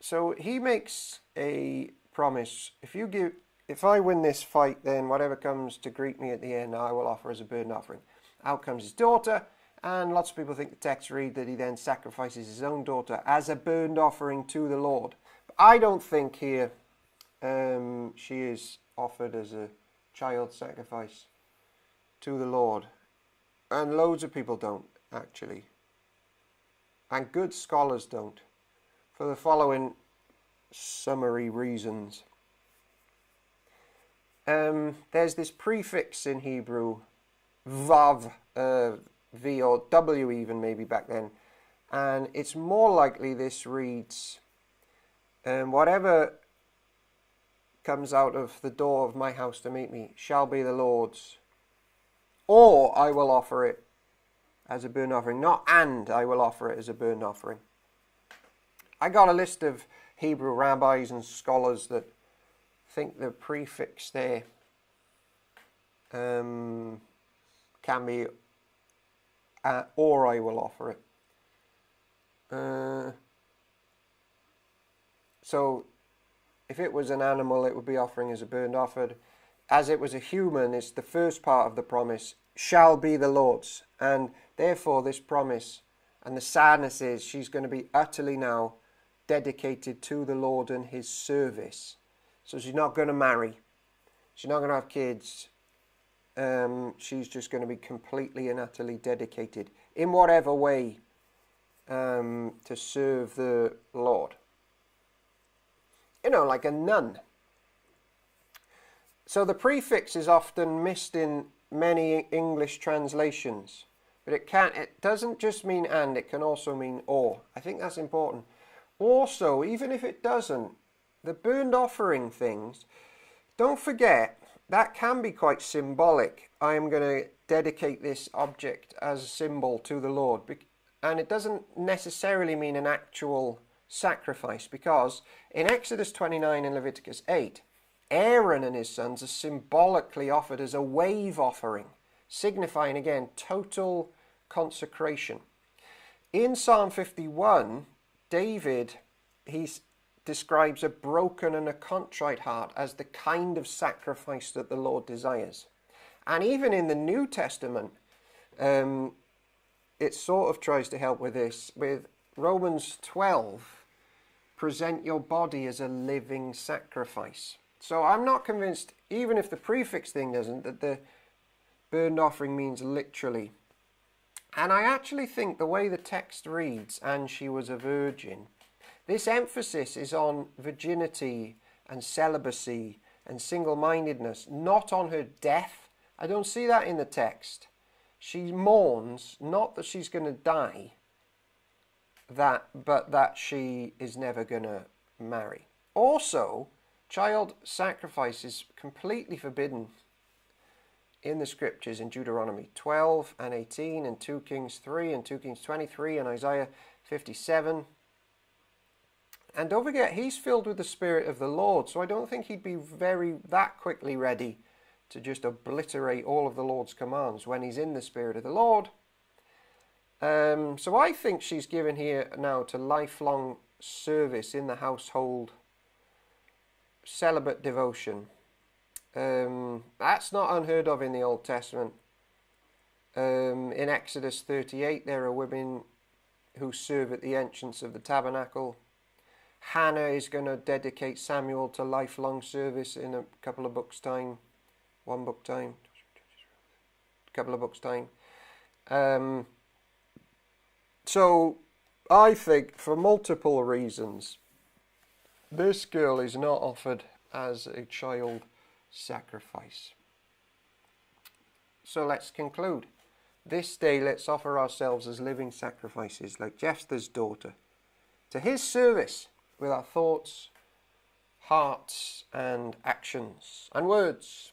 So he makes a promise. If I win this fight, then whatever comes to greet me at the end, I will offer as a burnt offering. Out comes his daughter, and lots of people think the text read that he then sacrifices his own daughter as a burnt offering to the Lord. But I don't think here she is offered as a child sacrifice to the Lord. And loads of people don't, actually. And good scholars don't, for the following summary reasons. There's this prefix in Hebrew, vav, V or W even maybe back then, and it's more likely this reads, whatever comes out of the door of my house to meet me shall be the Lord's, or I will offer it as a burnt offering, not and I will offer it as a burnt offering. I got a list of Hebrew rabbis and scholars that think the prefix there can be or I will offer it. So if it was an animal, it would be offering as a burnt offered. As it was a human, it's the first part of the promise, shall be the Lord's. And therefore this promise, and the sadness is she's going to be utterly now dedicated to the Lord and his service. So she's not going to marry. She's not going to have kids. She's just going to be completely and utterly dedicated in whatever way to serve the Lord. You know, like a nun. So the prefix is often missed in many English translations, but it doesn't just mean and, it can also mean or. I think that's important. Also, even if it doesn't, the burnt offering things, don't forget, that can be quite symbolic. I am going to dedicate this object as a symbol to the Lord. And it doesn't necessarily mean an actual sacrifice, because in Exodus 29 and Leviticus 8, Aaron and his sons are symbolically offered as a wave offering, signifying again total consecration. In Psalm 51, David, he describes a broken and a contrite heart as the kind of sacrifice that the Lord desires. And even in the New Testament, it sort of tries to help with this, with Romans 12, present your body as a living sacrifice. So I'm not convinced, even if the prefix thing doesn't, that the burnt offering means literally. And I actually think the way the text reads, and she was a virgin, this emphasis is on virginity and celibacy and single-mindedness, not on her death. I don't see that in the text. She mourns, not that she's going to die, but that she is never going to marry. Also, child sacrifice is completely forbidden in the scriptures in Deuteronomy 12 and 18 and 2 Kings 3 and 2 Kings 23 and Isaiah 57. And don't forget, he's filled with the Spirit of the Lord, so I don't think he'd be that quickly ready to just obliterate all of the Lord's commands when he's in the Spirit of the Lord. So I think she's given here now to lifelong service in the household, celibate devotion. That's not unheard of in the Old Testament. In Exodus 38, there are women who serve at the entrance of the tabernacle. Hannah is going to dedicate Samuel to lifelong service in a couple of books' time. One book time. A couple of books' time. So I think for multiple reasons, this girl is not offered as a child sacrifice. So let's conclude. This day let's offer ourselves as living sacrifices, like Jephtah's daughter, to his service with our thoughts, hearts, and actions, and words.